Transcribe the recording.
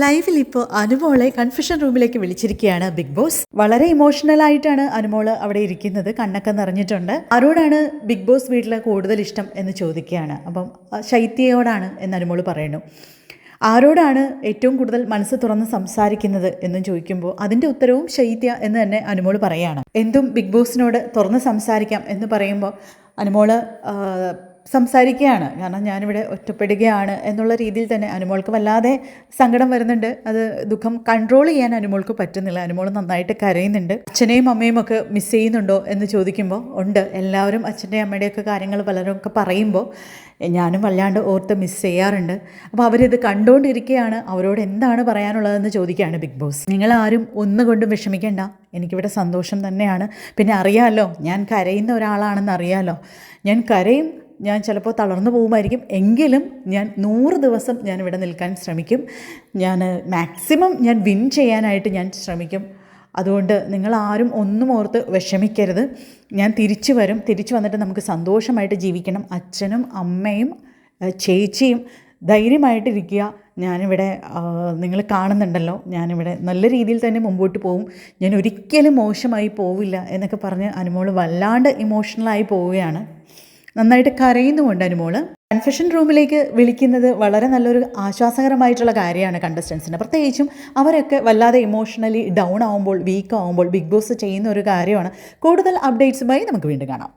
ലൈവിൽ ഇപ്പോൾ അനുമോളെ കൺഫെഷൻ റൂമിലേക്ക് വിളിച്ചിരിക്കുകയാണ് ബിഗ് ബോസ്. വളരെ ഇമോഷണൽ ആയിട്ടാണ് അനുമോള് അവിടെ ഇരിക്കുന്നത്. കണ്ണൊക്കെ നിറഞ്ഞിട്ടുണ്ട്. ആരോടാണ് ബിഗ് ബോസ് വീട്ടിൽ കൂടുതൽ ഇഷ്ടം എന്ന് ചോദിക്കുകയാണ്. അപ്പം ശൈത്യയോടാണ് എന്ന് അനുമോള് പറയുന്നു. ആരോടാണ് ഏറ്റവും കൂടുതൽ മനസ്സ് തുറന്ന് സംസാരിക്കുന്നത് എന്നും ചോദിക്കുമ്പോൾ അതിൻ്റെ ഉത്തരവും ശൈത്യ എന്ന് തന്നെ അനുമോള് പറയുകയാണ്. എന്തും ബിഗ് ബോസിനോട് തുറന്ന് സംസാരിക്കാം എന്ന് പറയുമ്പോൾ അനുമോള് സംസാരിക്കുകയാണ്. കാരണം ഞാനിവിടെ ഒറ്റപ്പെടുകയാണ് എന്നുള്ള രീതിയിൽ തന്നെ അനുമോൾക്ക് വല്ലാതെ സങ്കടം വരുന്നുണ്ട്. അത് ദുഃഖം കൺട്രോൾ ചെയ്യാൻ അനുമോൾക്ക് പറ്റുന്നില്ല. അനുമോൾ നന്നായിട്ട് കരയുന്നുണ്ട്. അച്ഛനെയും അമ്മയും ഒക്കെ മിസ് ചെയ്യുന്നുണ്ടോ എന്ന് ചോദിക്കുമ്പോൾ ഉണ്ട്. എല്ലാവരും അച്ഛൻ്റെയും അമ്മയുടെയൊക്കെ കാര്യങ്ങൾ പലരൊക്കെ പറയുമ്പോൾ ഞാനും വല്ലാണ്ട് ഓർത്ത് മിസ് ചെയ്യാറുണ്ട്. അപ്പോൾ അവരിത് കണ്ടുകൊണ്ടിരിക്കുകയാണ്. അവരോട് എന്താണ് പറയാനുള്ളതെന്ന് ചോദിക്കുകയാണ് ബിഗ് ബോസ്. നിങ്ങളാരും ഒന്നുകൊണ്ടും വിഷമിക്കേണ്ട, എനിക്കിവിടെ സന്തോഷം തന്നെയാണ്. പിന്നെ അറിയാമല്ലോ, ഞാൻ കരയുന്ന ഒരാളാണെന്ന് അറിയാമല്ലോ. ഞാൻ കരയും, ഞാൻ ചിലപ്പോൾ തളർന്നു പോകുമായിരിക്കും. എങ്കിലും ഞാൻ 100 ദിവസം ഞാൻ ഇവിടെ നിൽക്കാൻ ശ്രമിക്കും. ഞാൻ മാക്സിമം ഞാൻ വിൻ ചെയ്യാനായിട്ട് ഞാൻ ശ്രമിക്കും. അതുകൊണ്ട് നിങ്ങളാരും ഒന്നും ഓർത്ത് വിഷമിക്കരുത്. ഞാൻ തിരിച്ചു വരും. തിരിച്ചു വന്നിട്ട് നമുക്ക് സന്തോഷമായിട്ട് ജീവിക്കണം. അച്ഛനും അമ്മയും ചേച്ചിയും ധൈര്യമായിട്ടിരിക്കുക. ഞാനിവിടെ നിങ്ങൾ കാണുന്നുണ്ടല്ലോ, ഞാനിവിടെ നല്ല രീതിയിൽ തന്നെ മുമ്പോട്ട് പോകും. ഞാൻ ഒരിക്കലും മോശമായി പോവില്ല എന്നൊക്കെ പറഞ്ഞ് അനുമോൾ വല്ലാണ്ട് ഇമോഷണലായി പോവുകയാണ്. നന്നായിട്ട് കരയുന്നുമുണ്ട് അനുമോള്. കൺഫെഷൻ റൂമിലേക്ക് വിളിക്കുന്നത് വളരെ നല്ലൊരു ആശ്വാസകരമായിട്ടുള്ള കാര്യമാണ് കണ്ടസ്റ്റൻസിന്. പ്രത്യേകിച്ചും അവരൊക്കെ വല്ലാതെ ഇമോഷണലി ഡൗൺ ആവുമ്പോൾ, വീക്ക് ആവുമ്പോൾ ബിഗ് ബോസ് ചെയ്യുന്ന ഒരു കാര്യമാണ്. കൂടുതൽ അപ്ഡേറ്റ്സുമായി നമുക്ക് വീണ്ടും കാണാം.